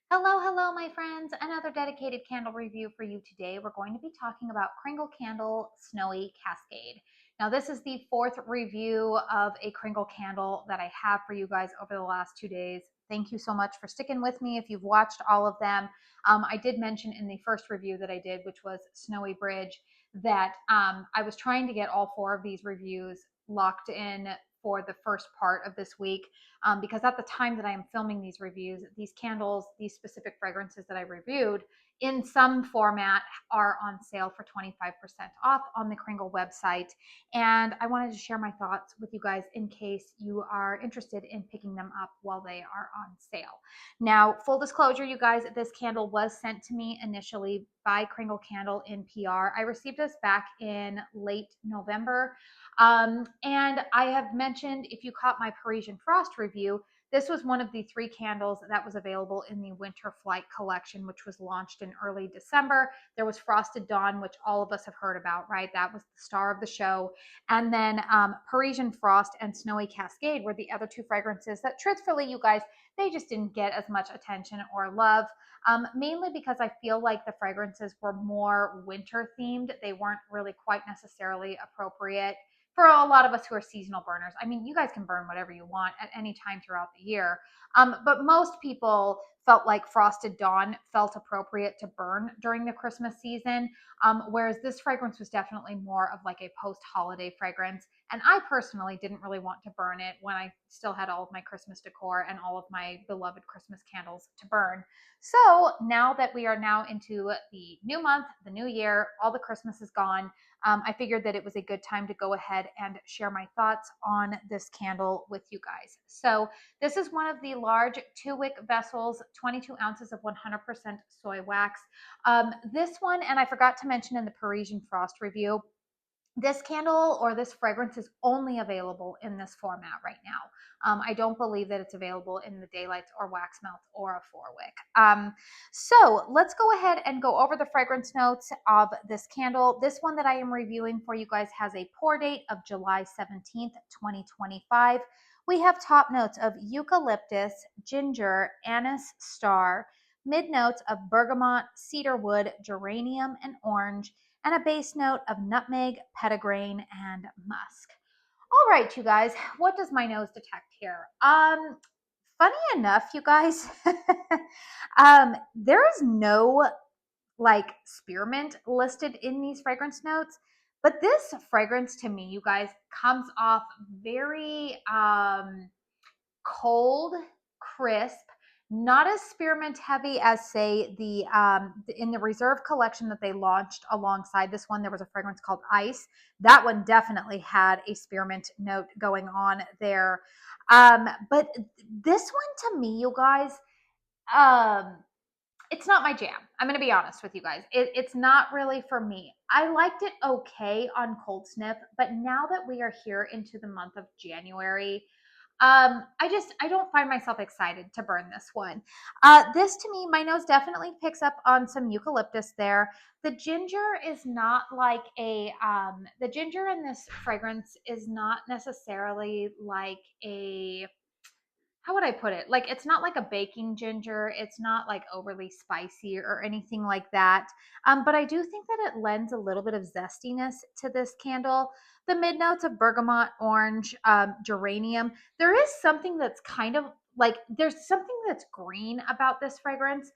Hello, hello, my friends. Another dedicated candle review for you today. We're going to be talking about Kringle Candle Snowy Cascade. Now, this is the fourth review of a Kringle candle that I have for you guys over the last 2 days. Thank you so much for sticking with me if you've watched all of them. I did mention in the first review that I did, which was Snowy Bridge, that I was trying to get all four of these reviews locked in for the first part of this week, because at the time that I am filming these reviews, these candles, these specific fragrances that I reviewed in some format are on sale for 25% off on the Kringle website. And I wanted to share my thoughts with you guys in case you are interested in picking them up while they are on sale. Now, full disclosure, you guys, this candle was sent to me initially by Kringle Candle in PR. I received this back in late November. And I have mentioned, if you caught my Parisian Frost review, this was one of the three candles that was available in the Winter Flight collection, which was launched in early December. There was Frosted Dawn, which all of us have heard about, right? That was the star of the show. And then Parisian Frost and Snowy Cascade were the other two fragrances that, truthfully, you guys, they just didn't get as much attention or love. Mainly because I feel like the fragrances were more winter themed. They weren't really quite necessarily appropriate for a lot of us who are seasonal burners. I mean, you guys can burn whatever you want at any time throughout the year. But most people felt like Frosted Dawn felt appropriate to burn during the Christmas season. Whereas this fragrance was definitely more of like a post-holiday fragrance. And I personally didn't really want to burn it when I still had all of my Christmas decor and all of my beloved Christmas candles to burn. So now that we are now into the new month, the new year, all the Christmas is gone, I figured that it was a good time to go ahead and share my thoughts on this candle with you guys. So this is one of the large 2-wick vessels, 22 ounces of 100% soy wax. This one, and I forgot to mention in the Parisian Frost review, this candle or this fragrance is only available in this format right now. I don't believe that it's available in the daylights or wax melt or a 4-wick. So let's go ahead and go over the fragrance notes of this candle. This one that I am reviewing for you guys has a pour date of July 17th, 2025. We have top notes of eucalyptus, ginger, anise, star, mid notes of bergamot, cedarwood, geranium, and orange, and a base note of nutmeg, petitgrain, and musk. All right, you guys, what does my nose detect here? Funny enough, you guys, there is no like spearmint listed in these fragrance notes, but this fragrance to me, you guys, comes off very cold, crisp, not as spearmint heavy as say the in the reserve collection that they launched alongside this one. There was a fragrance called Ice. That one definitely had a spearmint note going on there. But this one to me, you guys, um, it's not my jam. I'm going to be honest with you guys. It's not really for me. I liked it okay on Cold Sniff, but now that we are here into the month of January, I don't find myself excited to burn this one. This to me, my nose definitely picks up on some eucalyptus there. The ginger is not like the ginger in this fragrance is not necessarily like a, how would I put it? Like, it's not like a baking ginger. It's not like overly spicy or anything like that. But I do think that it lends a little bit of zestiness to this candle. The mid notes of bergamot, orange, geranium. There is something that's kind of like, there's something that's green about this fragrance.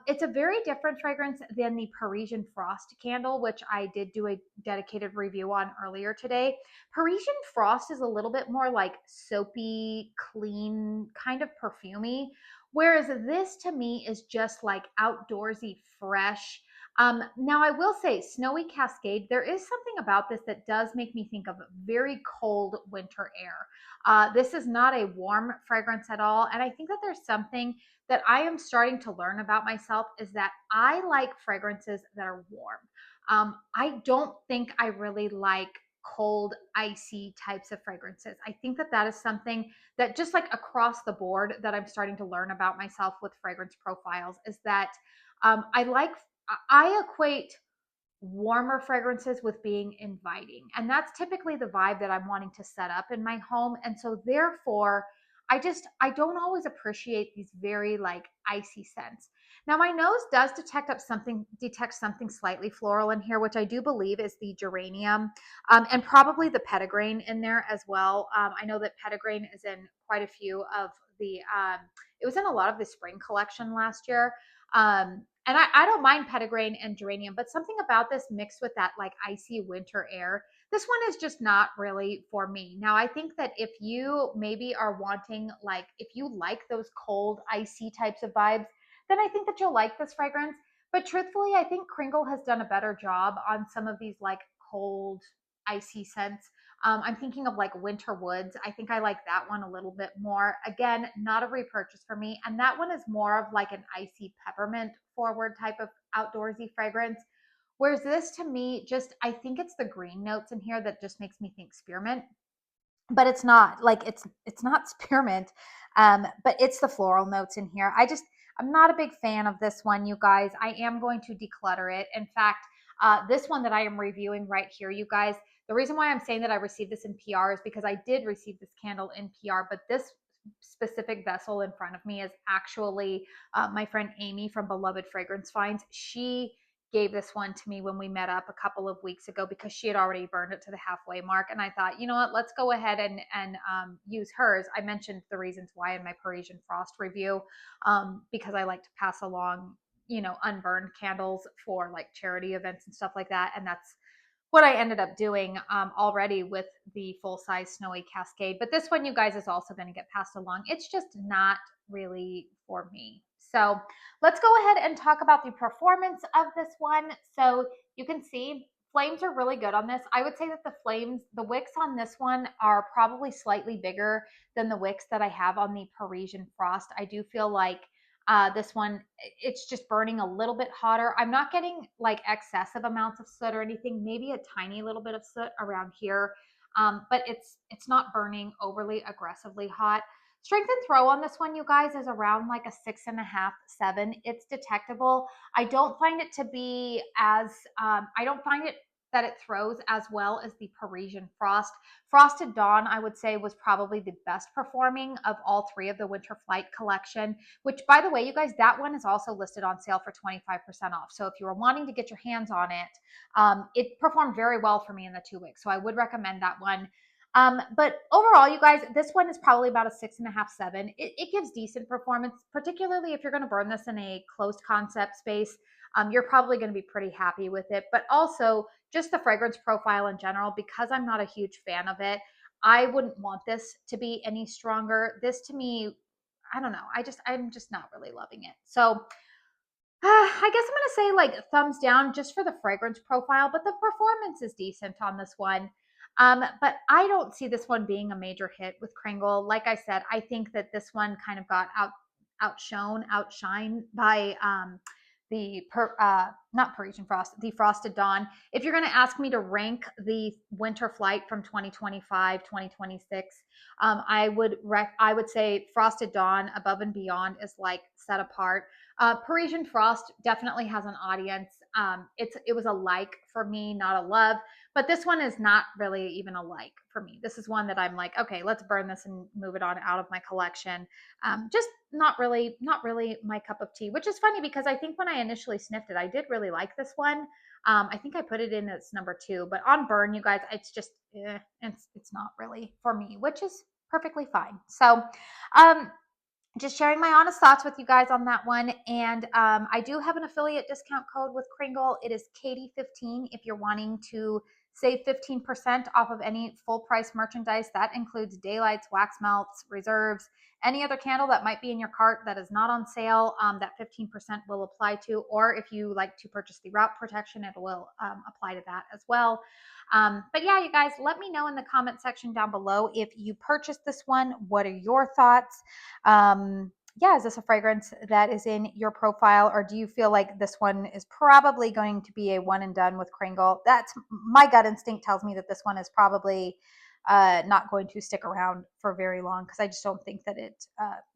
It's a very different fragrance than the Parisian Frost candle, which I did do a dedicated review on earlier today. Parisian Frost is a little bit more like soapy, clean, kind of perfumey, whereas this to me is just like outdoorsy, fresh. Now, I will say, Snowy Cascade, there is something about this that does make me think of very cold winter air. This is not a warm fragrance at all. And I think that there's something that I am starting to learn about myself is that I like fragrances that are warm. I don't think I really like cold, icy types of fragrances. I think that that is something that just like across the board that I'm starting to learn about myself with fragrance profiles is that I equate warmer fragrances with being inviting. And that's typically the vibe that I'm wanting to set up in my home. And so therefore, I don't always appreciate these very like icy scents. Now my nose does detect something slightly floral in here, which I do believe is the geranium, and probably the petitgrain in there as well. I know that petitgrain is in quite a few of the. It was in a lot of the spring collection last year. And I don't mind petitgrain and geranium, but something about this mixed with that like icy winter air, this one is just not really for me. Now, I think that if you maybe are wanting, like, if you like those cold, icy types of vibes, then I think that you'll like this fragrance. But truthfully, I think Kringle has done a better job on some of these like cold, icy scents. I'm thinking of like Winter Woods. I think I like that one a little bit more. Again, not a repurchase for me. And that one is more of like an icy peppermint forward type of outdoorsy fragrance. Whereas this to me, just I think it's the green notes in here that just makes me think spearmint, but it's not like it's not spearmint, but it's the floral notes in here. I'm not a big fan of this one, you guys. I am going to declutter it. In fact, this one that I am reviewing right here, you guys, the reason why I'm saying that I received this in PR is because I did receive this candle in PR, but this specific vessel in front of me is actually my friend Amy from Beloved Fragrance Finds. She gave this one to me when we met up a couple of weeks ago because she had already burned it to the halfway mark. And I thought, you know what, let's go ahead and use hers. I mentioned the reasons why in my Parisian Frost review, because I like to pass along, you know, unburned candles for like charity events and stuff like that. And that's what I ended up doing already with the full-size Snowy Cascade. But this one, you guys, is also going to get passed along. It's just not really for me. So let's go ahead and talk about the performance of this one. So you can see flames are really good on this. I would say that the wicks on this one are probably slightly bigger than the wicks that I have on the Parisian Frost. I do feel like this one, it's just burning a little bit hotter. I'm not getting like excessive amounts of soot or anything, maybe a tiny little bit of soot around here, but it's not burning overly aggressively hot. Strength and throw on this one, you guys, is around like a 6.5, 7. It's detectable. I don't find it to be as, I don't find it that it throws as well as the Parisian Frost. Frosted Dawn, I would say, was probably the best performing of all three of the Winter Flight collection, which, by the way, you guys, that one is also listed on sale for 25% off. So if you were wanting to get your hands on it, it performed very well for me in the 2 weeks. So I would recommend that one. But overall, you guys, this one is probably about a 6.5, 7. It gives decent performance, particularly if you're going to burn this in a closed concept space. You're probably going to be pretty happy with it. But also, just the fragrance profile in general, because I'm not a huge fan of it, I wouldn't want this to be any stronger. This to me, I don't know. I'm just not really loving it. So I guess I'm going to say like thumbs down just for the fragrance profile, but the performance is decent on this one. But I don't see this one being a major hit with Kringle. Like I said, I think that this one kind of got outshined by not Parisian Frost, the Frosted Dawn. If you're going to ask me to rank the Winter Flight from 2025, 2026, I would say Frosted Dawn Above and Beyond is like set apart. Parisian Frost definitely has an audience. It was a like for me, not a love. But this one is not really even a like for me. This is one that I'm like, okay, let's burn this and move it on out of my collection. Just not really my cup of tea, which is funny because I think when I initially sniffed it, I did really like this one. I think I put it in as number 2, but on burn, you guys, it's just, it's not really for me, which is perfectly fine. So, just sharing my honest thoughts with you guys on that one. And I do have an affiliate discount code with Kringle. It is Katie15 if you're wanting to save 15% off of any full price merchandise. That includes daylights, wax melts, reserves, any other candle that might be in your cart that is not on sale. That 15% will apply to, or if you like to purchase the route protection, it will apply to that as well. But yeah, you guys, let me know in the comment section down below if you purchased this one. What are your thoughts? Yeah, is this a fragrance that is in your profile, or do you feel like this one is probably going to be a one and done with Kringle? That's my gut instinct tells me that this one is probably not going to stick around for very long because I just don't think that it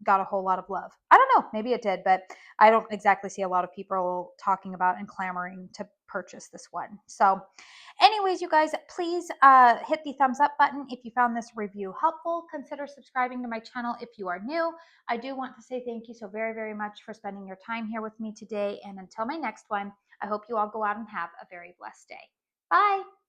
got a whole lot of love. I don't know, maybe it did, but I don't exactly see a lot of people talking about and clamoring to purchase this one. So anyways, you guys, please hit the thumbs up button if you found this review helpful. Consider subscribing to my channel if you are new. I do want to say thank you so very, very much for spending your time here with me today. And until my next one, I hope you all go out and have a very blessed day. Bye.